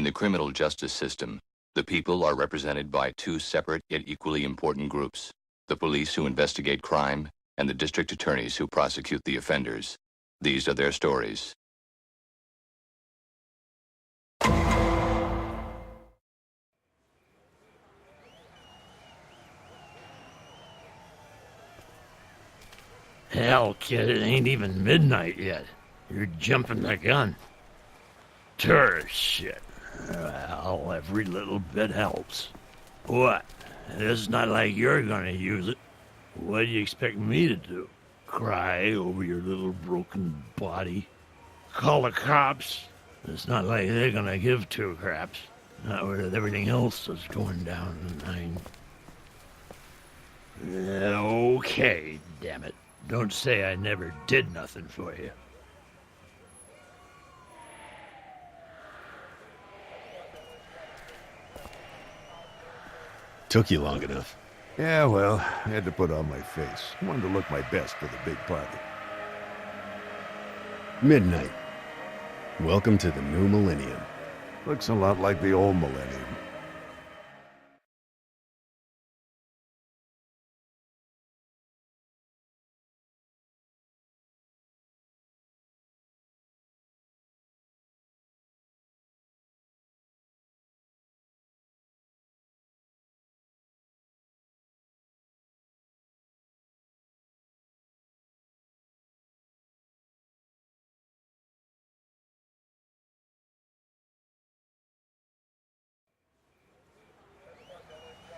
In the criminal justice system, the people are represented by two separate yet equally important groups: the police who investigate crime and the district attorneys who prosecute the offenders. These are their stories. Hell, kid, it ain't even midnight yet. You're jumping the gun. Tourist shit. Well, every little bit helps. What? It's not like you're gonna use it. What do you expect me to do? Cry over your little broken body? Call the cops? It's not like they're gonna give two craps. Not with everything else that's going down tonight. Okay, damn it. Don't say I never did nothing for you. Took you long enough. Yeah, well, I had to put on my face. I wanted to look my best for the big party. Midnight. Welcome to the new millennium. Looks a lot like the old millennium.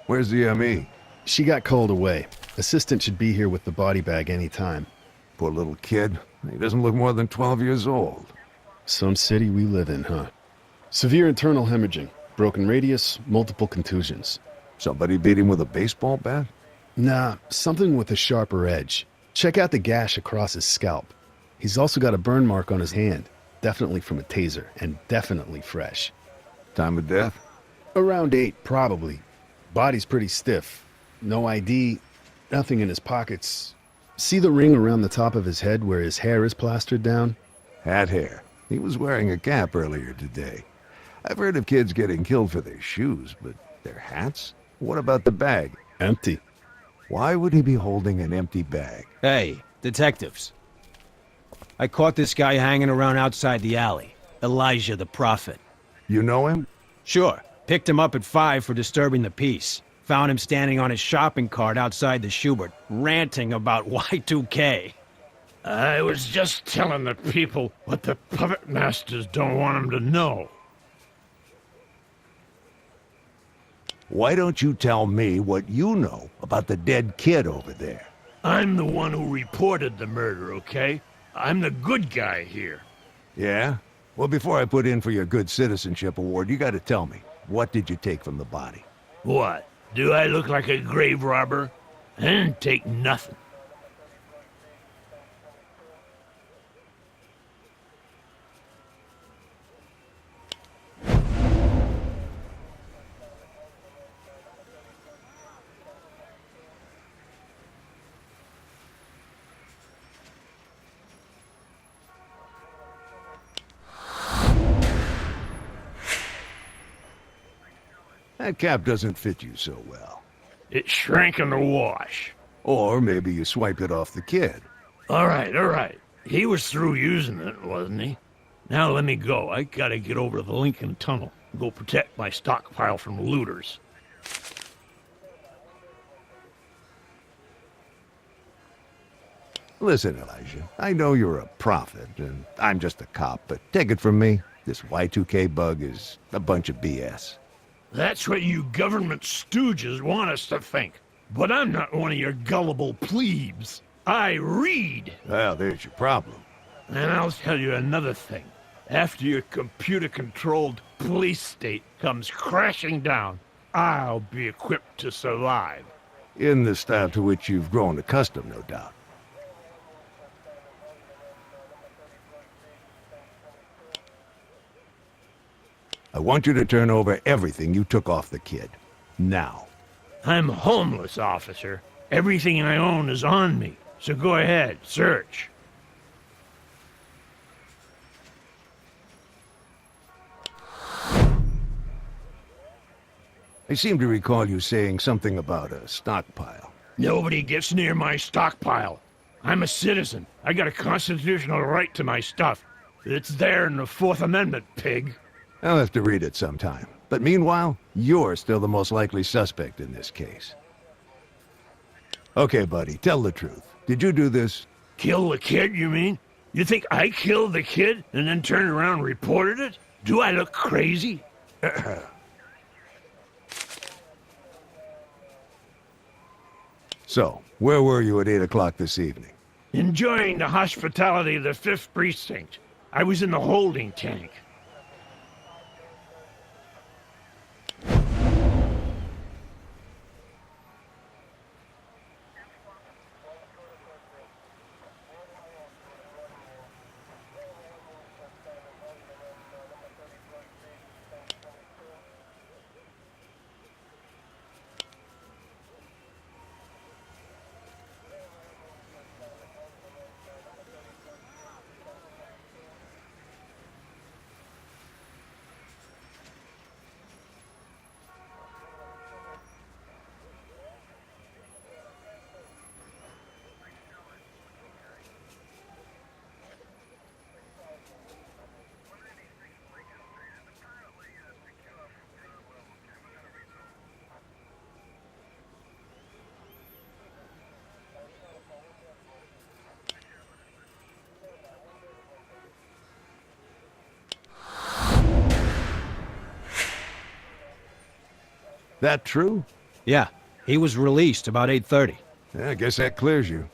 Where's the ME? She got called away. Assistant should be here with the body bag any time. Poor little kid. He doesn't look more than 12 years old. Some city we live in, huh? Severe internal hemorrhaging. Broken radius, multiple contusions. Somebody beat him with a baseball bat? Nah, something with a sharper edge. Check out the gash across his scalp. He's also got a burn mark on his hand. Definitely from a taser, and definitely fresh. Time of death? Around 8, probably. Body's pretty stiff. No ID, nothing in his pockets. See the ring around the top of his head where his hair is plastered down? Hat hair. He was wearing a cap earlier today. I've heard of kids getting killed for their shoes, but their hats? What about the bag? Empty. Why would he be holding an empty bag? Hey, detectives. I caught this guy hanging around outside the alley. Elijah the Prophet. You know him? Sure. Picked him up at 5 for disturbing the peace. Found him standing on his shopping cart outside the Schubert, ranting about Y2K. I was just telling the people what the puppet masters don't want them to know. Why don't you tell me what you know about the dead kid over there? I'm the one who reported the murder, okay? I'm the good guy here. Yeah? Well, before I put in for your Good Citizenship Award, you gotta tell me, what did you take from the body? What? Do I look like a grave robber? I didn't take nothing. That cap doesn't fit you so well. It shrank in the wash. Or maybe you swiped it off the kid. All right. He was through using it, wasn't he? Now let me go. I gotta get over to the Lincoln Tunnel and go protect my stockpile from looters. Listen, Elijah, I know you're a prophet, and I'm just a cop, but take it from me, this Y2K bug is a bunch of BS. That's what you government stooges want us to think. But I'm not one of your gullible plebes. I read. Well, there's your problem. And I'll tell you another thing. After your computer-controlled police state comes crashing down, I'll be equipped to survive. In the style to which you've grown accustomed, no doubt. I want you to turn over everything you took off the kid. Now. I'm homeless, officer. Everything I own is on me. So go ahead, search. seem to recall you saying something about a stockpile. Nobody gets near my stockpile. I'm a citizen. I got a constitutional right to my stuff. It's there in the Fourth Amendment, pig. I'll have to read it sometime. But meanwhile, you're still the most likely suspect in this case. Okay, buddy, tell the truth. Did you do this? Kill the kid, you mean? You think I killed the kid and then turned around and reported it? Do I look crazy? So, where were you at 8 o'clock this evening? Enjoying the hospitality of the 5th Precinct. I was in the holding tank. That true? Yeah, he was released about 8:30. Yeah, I guess that clears you.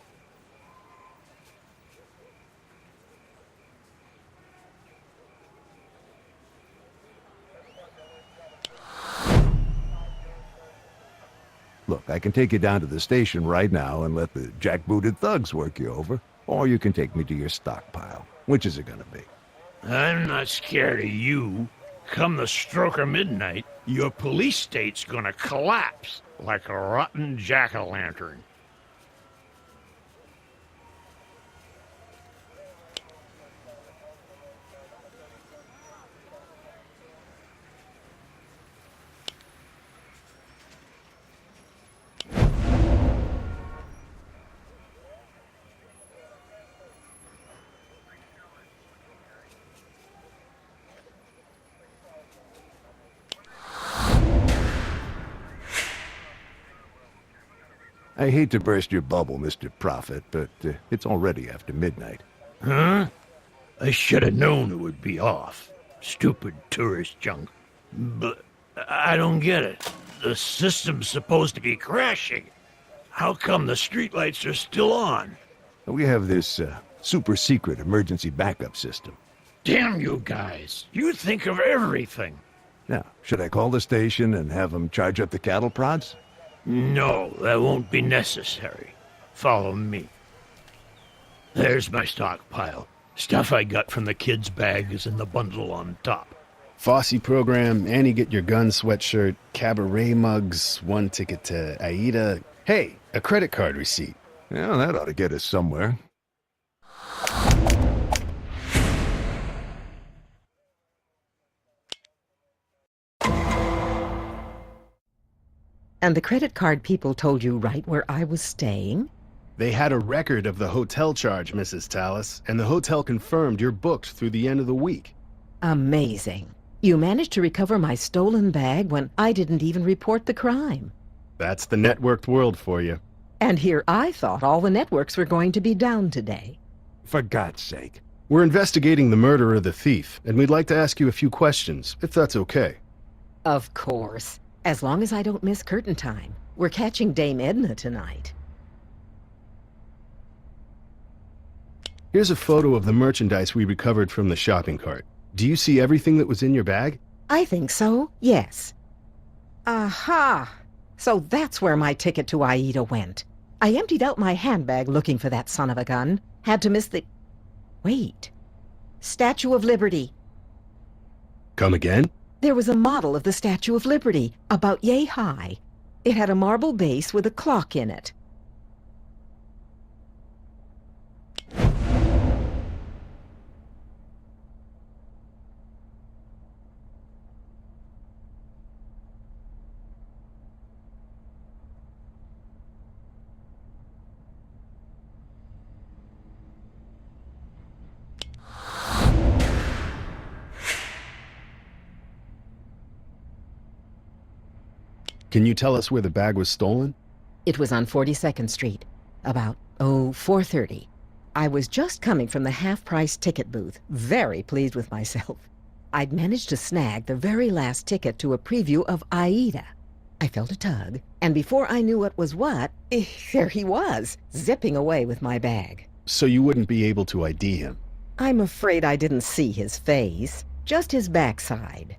Look, I can take you down to the station right now and let the jackbooted thugs work you over. Or you can take me to your stockpile. Which is it gonna be? I'm not scared of you. Come the stroke of midnight, your police state's gonna collapse like a rotten jack-o'-lantern. I hate to burst your bubble, Mr. Prophet, but it's already after midnight. Huh? I should have known it would be off. Stupid tourist junk. But I don't get it. The system's supposed to be crashing. How come the streetlights are still on? We have this super secret emergency backup system. Damn you guys. You think of everything. Now, should I call the station and have them charge up the cattle prods? No, that won't be necessary. Follow me. There's my stockpile. Stuff I got from the kid's bag is in the bundle on top. Fosse program, Annie get your gun sweatshirt, cabaret mugs, 1 ticket to Aida. Hey, a credit card receipt. Yeah, that ought to get us somewhere. And the credit card people told you right where I was staying? They had a record of the hotel charge, Mrs. Tallis, and the hotel confirmed you're booked through the end of the week. Amazing. You managed to recover my stolen bag when I didn't even report the crime. That's the networked world for you. And here I thought all the networks were going to be down today. For God's sake. We're investigating the murder of the thief, and we'd like to ask you a few questions, if that's okay. Of course. As long as I don't miss curtain time. We're catching Dame Edna tonight. Here's a photo of the merchandise we recovered from the shopping cart. Do you see everything that was in your bag? I think so, yes. Aha! So that's where my ticket to Aida went. I emptied out my handbag looking for that son of a gun. Had to miss the... Wait. Statue of Liberty. Come again? There was a model of the Statue of Liberty, about yay high. It had a marble base with a clock in it. Can you tell us where the bag was stolen? It was on 42nd Street, about, 4:30. I was just coming from the half-price ticket booth, very pleased with myself. I'd managed to snag the very last ticket to a preview of Aida. I felt a tug, and before I knew what was what, there he was, zipping away with my bag. So you wouldn't be able to ID him? I'm afraid I didn't see his face, just his backside.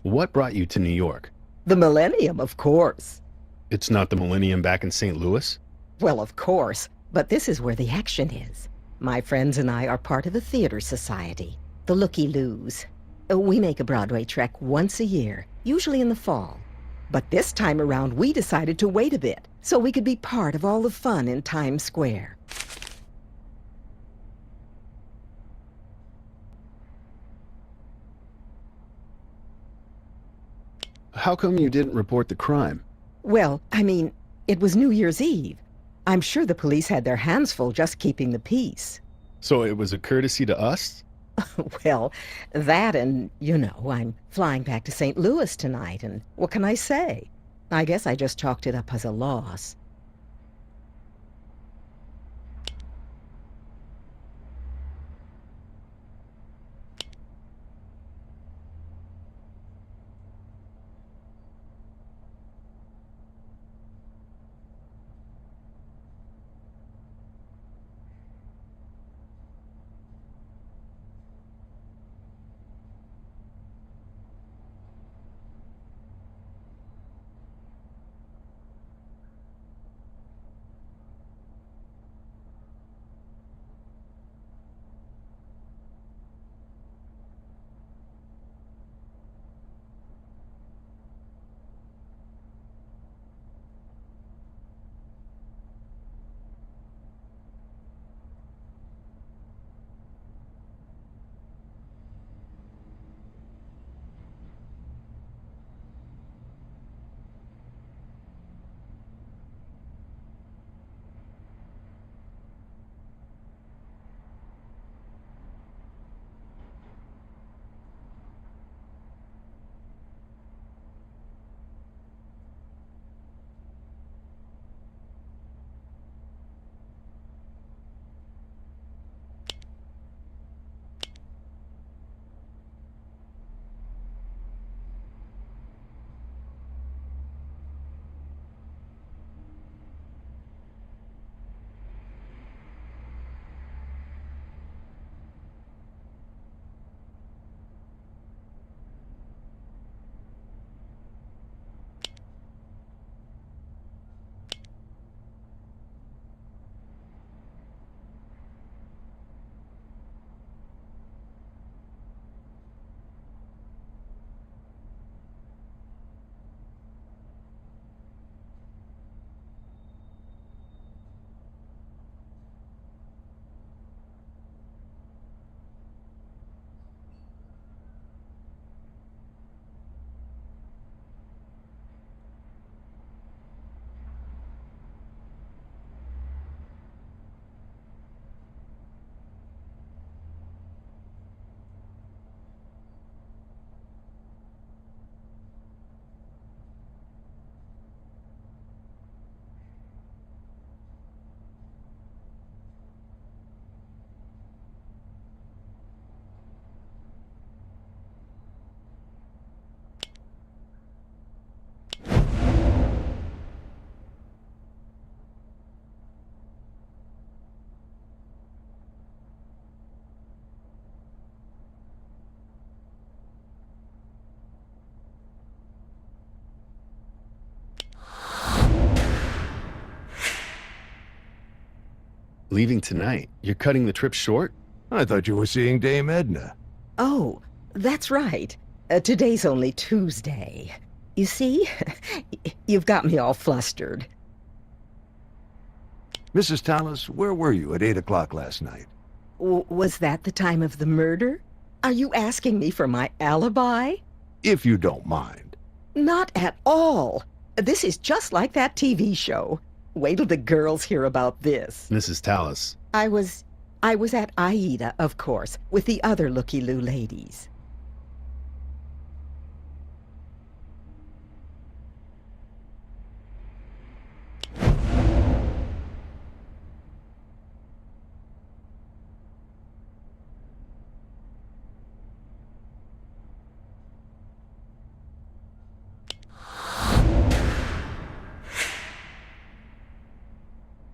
What brought you to New York? The Millennium, of course. It's not the Millennium back in St. Louis? Well, of course, but this is where the action is. My friends and I are part of a theater society, the Looky-Loos. We make a Broadway trek once a year, usually in the fall. But this time around, we decided to wait a bit, so we could be part of all the fun in Times Square. How come you didn't report the crime? Well, I mean, it was New Year's Eve. I'm sure the police had their hands full just keeping the peace. So it was a courtesy to us? Well, that and, you know, I'm flying back to St. Louis tonight, and what can I say? I guess I just chalked it up as a loss. Leaving tonight? You're cutting the trip short? I thought you were seeing Dame Edna. Oh, that's right. Today's only Tuesday. You see? You've got me all flustered. Mrs. Tallis, where were you at 8 o'clock last night? Was that the time of the murder? Are you asking me for my alibi? If you don't mind. Not at all. This is just like that TV show. Wait till the girls hear about this. Mrs. Tallis. I was at Aida, of course, with the other looky-loo ladies.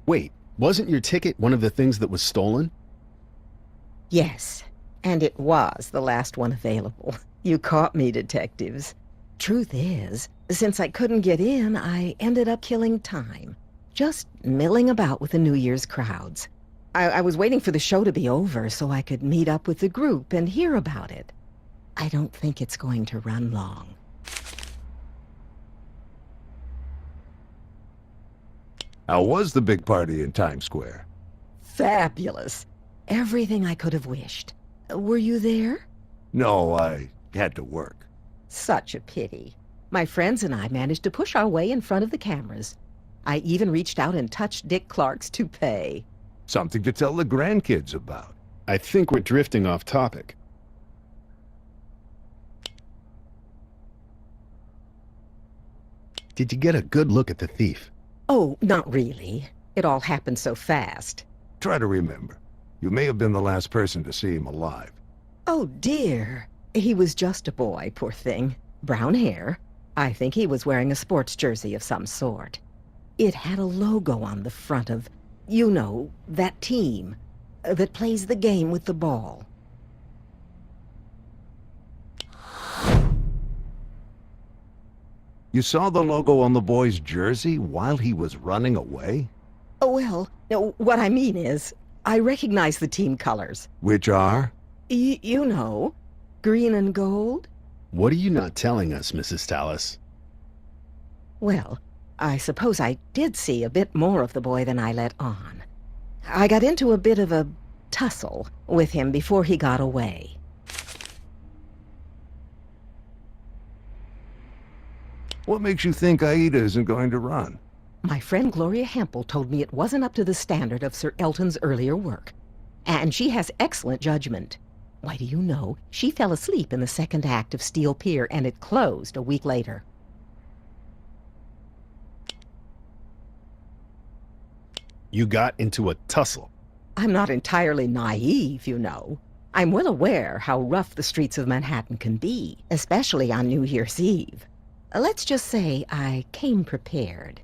Wait, wasn't your ticket one of the things that was stolen? Yes, and it was the last one available. You caught me, detectives. Truth is, since I couldn't get in, I ended up killing time. Just milling about with the New Year's crowds. I was waiting for the show to be over so I could meet up with the group and hear about it. I don't think it's going to run long. How was the big party in Times Square? Fabulous. Everything I could have wished. Were you there? No, I had to work. Such a pity. My friends and I managed to push our way in front of the cameras. I even reached out and touched Dick Clark's toupee. Something to tell the grandkids about. I think we're drifting off topic. Did you get a good look at the thief? Oh, not really. It all happened so fast. Try to remember. You may have been the last person to see him alive. Oh, dear. He was just a boy, poor thing. Brown hair. I think he was wearing a sports jersey of some sort. It had a logo on the front of, you know, that team that plays the game with the ball. You saw the logo on the boy's jersey while he was running away? Oh, well, no, what I mean is, I recognize the team colors. Which are? You know, green and gold. What are you not telling us, Mrs. Tallis? Well, I suppose I did see a bit more of the boy than I let on. I got into a bit of a tussle with him before he got away. What makes you think Aida isn't going to run? My friend Gloria Hempel told me it wasn't up to the standard of Sir Elton's earlier work. And she has excellent judgment. Why, do you know, she fell asleep in the second act of Steel Pier and it closed a week later. You got into a tussle. I'm not entirely naive, you know. I'm well aware how rough the streets of Manhattan can be, especially on New Year's Eve. Let's just say I came prepared.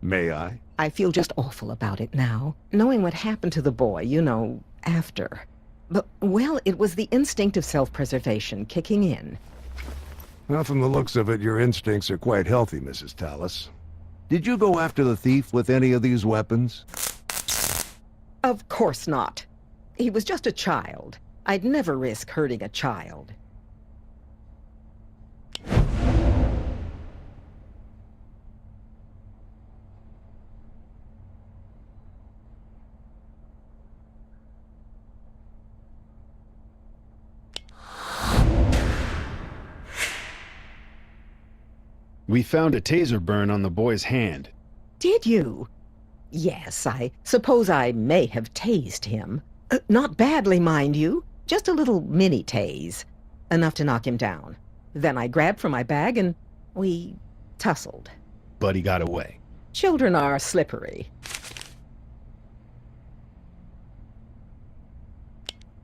May I? I feel just awful about it now, knowing what happened to the boy, you know, after. But, well, it was the instinct of self-preservation kicking in. Well, from the looks of it, your instincts are quite healthy, Mrs. Tallis. Did you go after the thief with any of these weapons? Of course not. He was just a child. I'd never risk hurting a child. We found a taser burn on the boy's hand. Did you? Yes, I suppose I may have tased him. Not badly, mind you. Just a little mini-tase. Enough to knock him down. Then I grabbed from my bag and we tussled. But he got away. Children are slippery.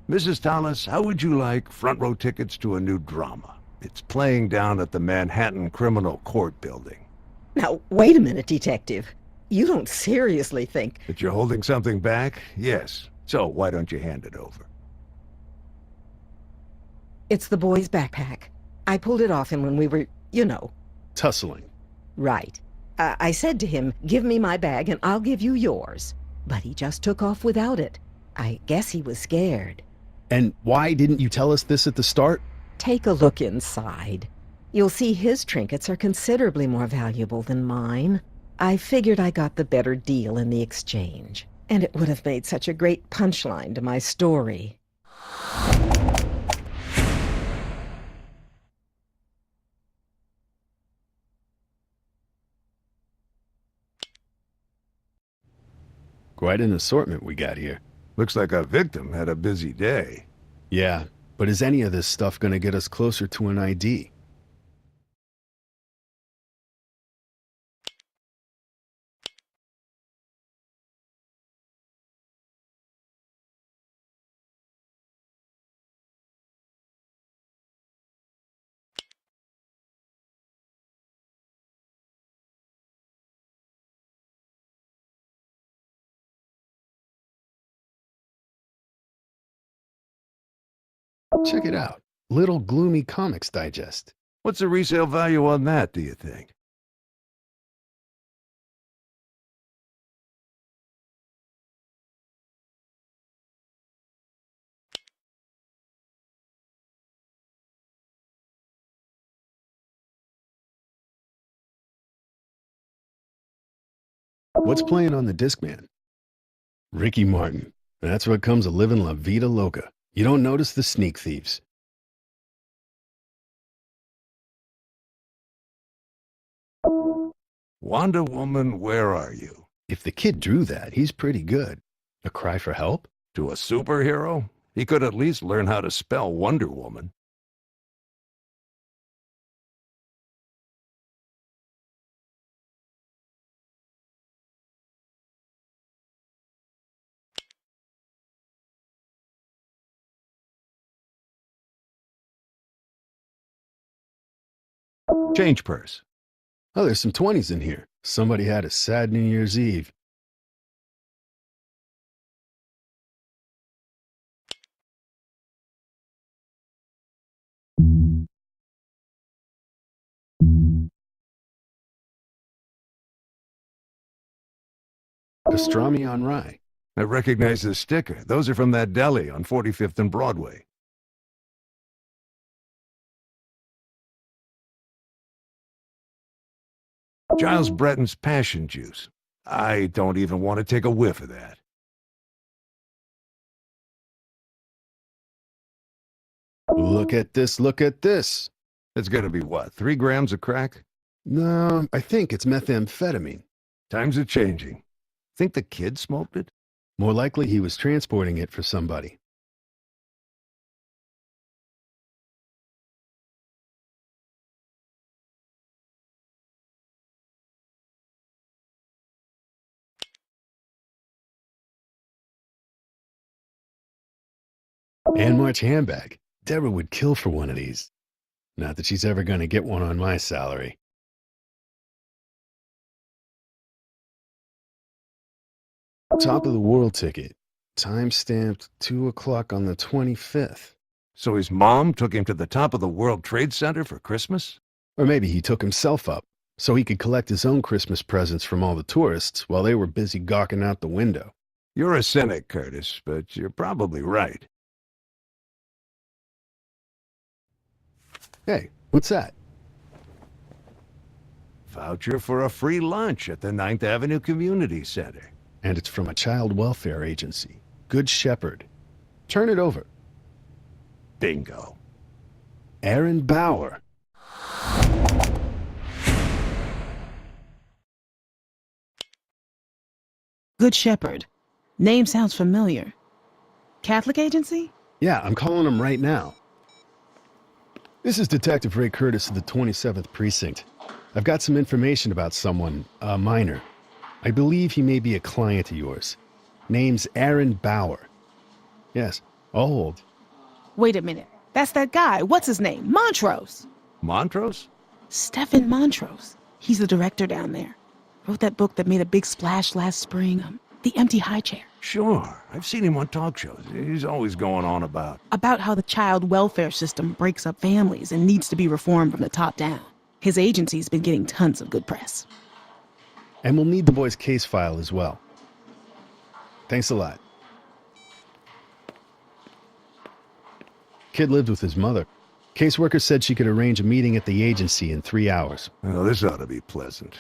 Mrs. Tallis, how would you like front row tickets to a new drama? It's playing down at the Manhattan Criminal Court building. Now, wait a minute, Detective. You don't seriously think... That you're holding something back? Yes. So why don't you hand it over? It's the boy's backpack. I pulled it off him when we were, you know... Tussling. Right. I said to him, give me my bag and I'll give you yours. But he just took off without it. I guess he was scared. And why didn't you tell us this at the start? Take a look inside. You'll see his trinkets are considerably more valuable than mine. I figured I got the better deal in the exchange. And it would have made such a great punchline to my story. Quite an assortment we got here. Looks like our victim had a busy day. Yeah, but is any of this stuff gonna get us closer to an ID? Check it out. Little Gloomy Comics Digest. What's the resale value on that, do you think? What's playing on the Discman? Ricky Martin. That's what comes of living La Vida Loca. You don't notice the sneak thieves. Wonder Woman, where are you? If the kid drew that, he's pretty good. A cry for help? To a superhero? He could at least learn how to spell Wonder Woman. Change purse. Oh, there's some 20s in here. Somebody had a sad New Year's Eve. Pastrami on rye. I recognize the sticker. Those are from that deli on 45th and Broadway. Giles Breton's passion juice. I don't even want to take a whiff of that. Look at this, look at this. It's gonna be what, 3 grams of crack? No, I think it's methamphetamine. Times are changing. Think the kid smoked it? More likely he was transporting it for somebody. Ann March handbag. Deborah would kill for one of these. Not that she's ever going to get one on my salary. Top of the world ticket. Time stamped 2 o'clock on the 25th. So his mom took him to the top of the World Trade Center for Christmas? Or maybe he took himself up, so he could collect his own Christmas presents from all the tourists while they were busy gawking out the window. You're a cynic, Curtis, but you're probably right. Hey, what's that? Voucher for a free lunch at the 9th Avenue Community Center. And it's from a child welfare agency. Good Shepherd. Turn it over. Bingo. Aaron Bauer. Good Shepherd. Name sounds familiar. Catholic agency? Yeah, I'm calling him right now. This is Detective Ray Curtis of the 27th Precinct. I've got some information about someone, a minor. I believe he may be a client of yours. Name's Aaron Bauer. Yes, old. Wait a minute. That's that guy. What's his name? Montrose. Montrose? Stephen Montrose. He's the director down there. Wrote that book that made a big splash last spring. The Empty High Chair. Sure. I've seen him on talk shows. He's always going on about How the child welfare system breaks up families and needs to be reformed from the top down. His agency's been getting tons of good press. And we'll need the boy's case file as well. Thanks a lot. Kid lived with his mother. Caseworker said she could arrange a meeting at the agency in 3 hours. Well, this ought to be pleasant.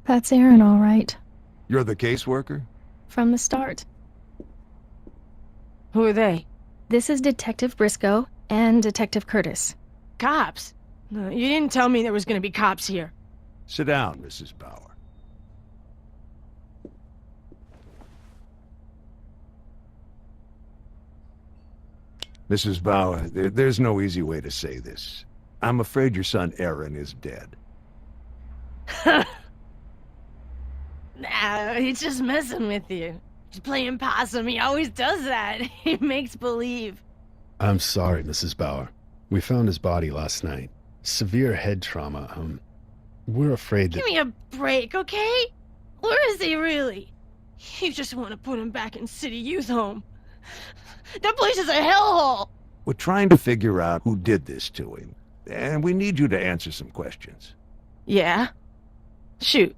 That's Aaron, all right. You're the caseworker? From the start. Who are they? This is Detective Briscoe and Detective Curtis. Cops? No, you didn't tell me there was going to be cops here. Sit down, Mrs. Bauer. Mrs. Bauer, there's no easy way to say this. I'm afraid your son Aaron is dead. Nah, he's just messing with you. He's playing possum. He always does that. He makes believe. I'm sorry, Mrs. Bauer. We found his body last night. Severe head trauma. We're afraid that... Give me a break, okay? Where is he really? You just want to put him back in City Youth Home. That place is a hellhole. We're trying to figure out who did this to him, and we need you to answer some questions. Yeah? Shoot.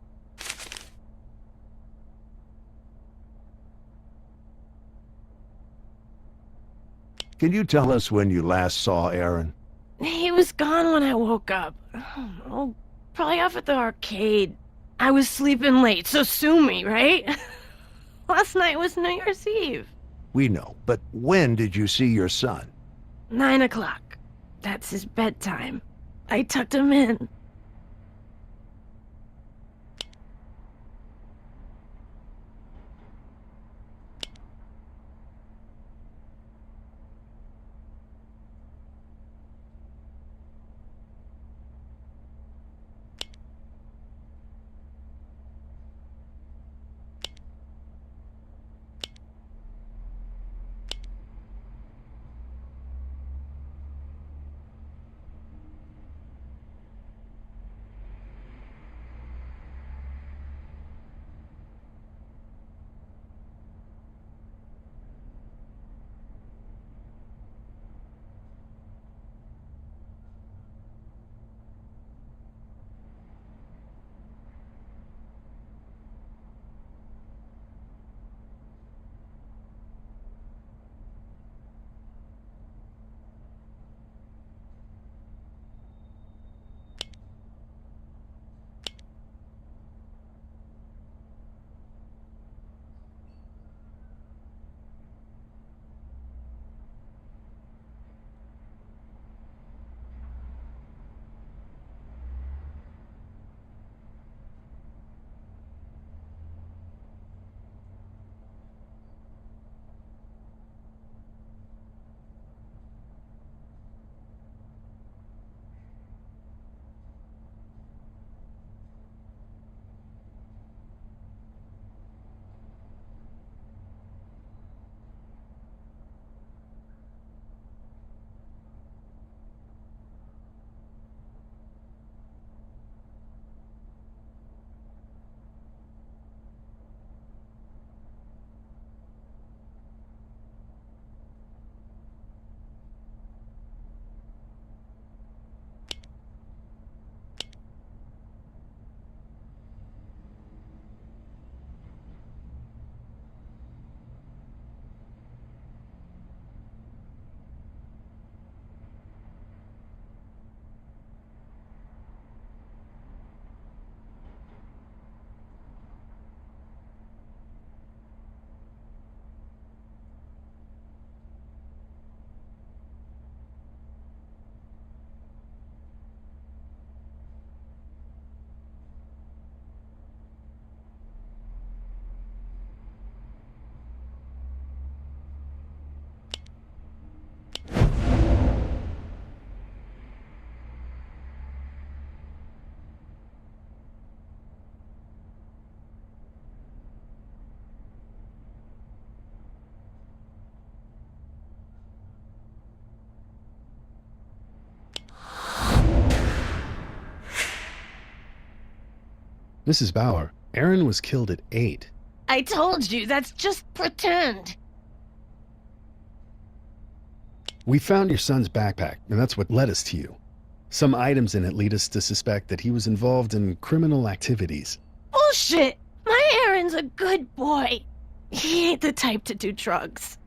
Can you tell us when you last saw Aaron? He He was gone when I woke up. I don't know. Probably off at the arcade. I was sleeping late, so sue me, right? Last night was New Year's Eve. We know, but when did you see your son? 9 o'clock. That's his bedtime. I tucked him in. Mrs. Bauer, Aaron was killed at 8. I told you, that's just pretend. We found your son's backpack, and that's what led us to you. Some items in it lead us to suspect that he was involved in criminal activities. Bullshit! My Aaron's a good boy. He ain't the type to do drugs.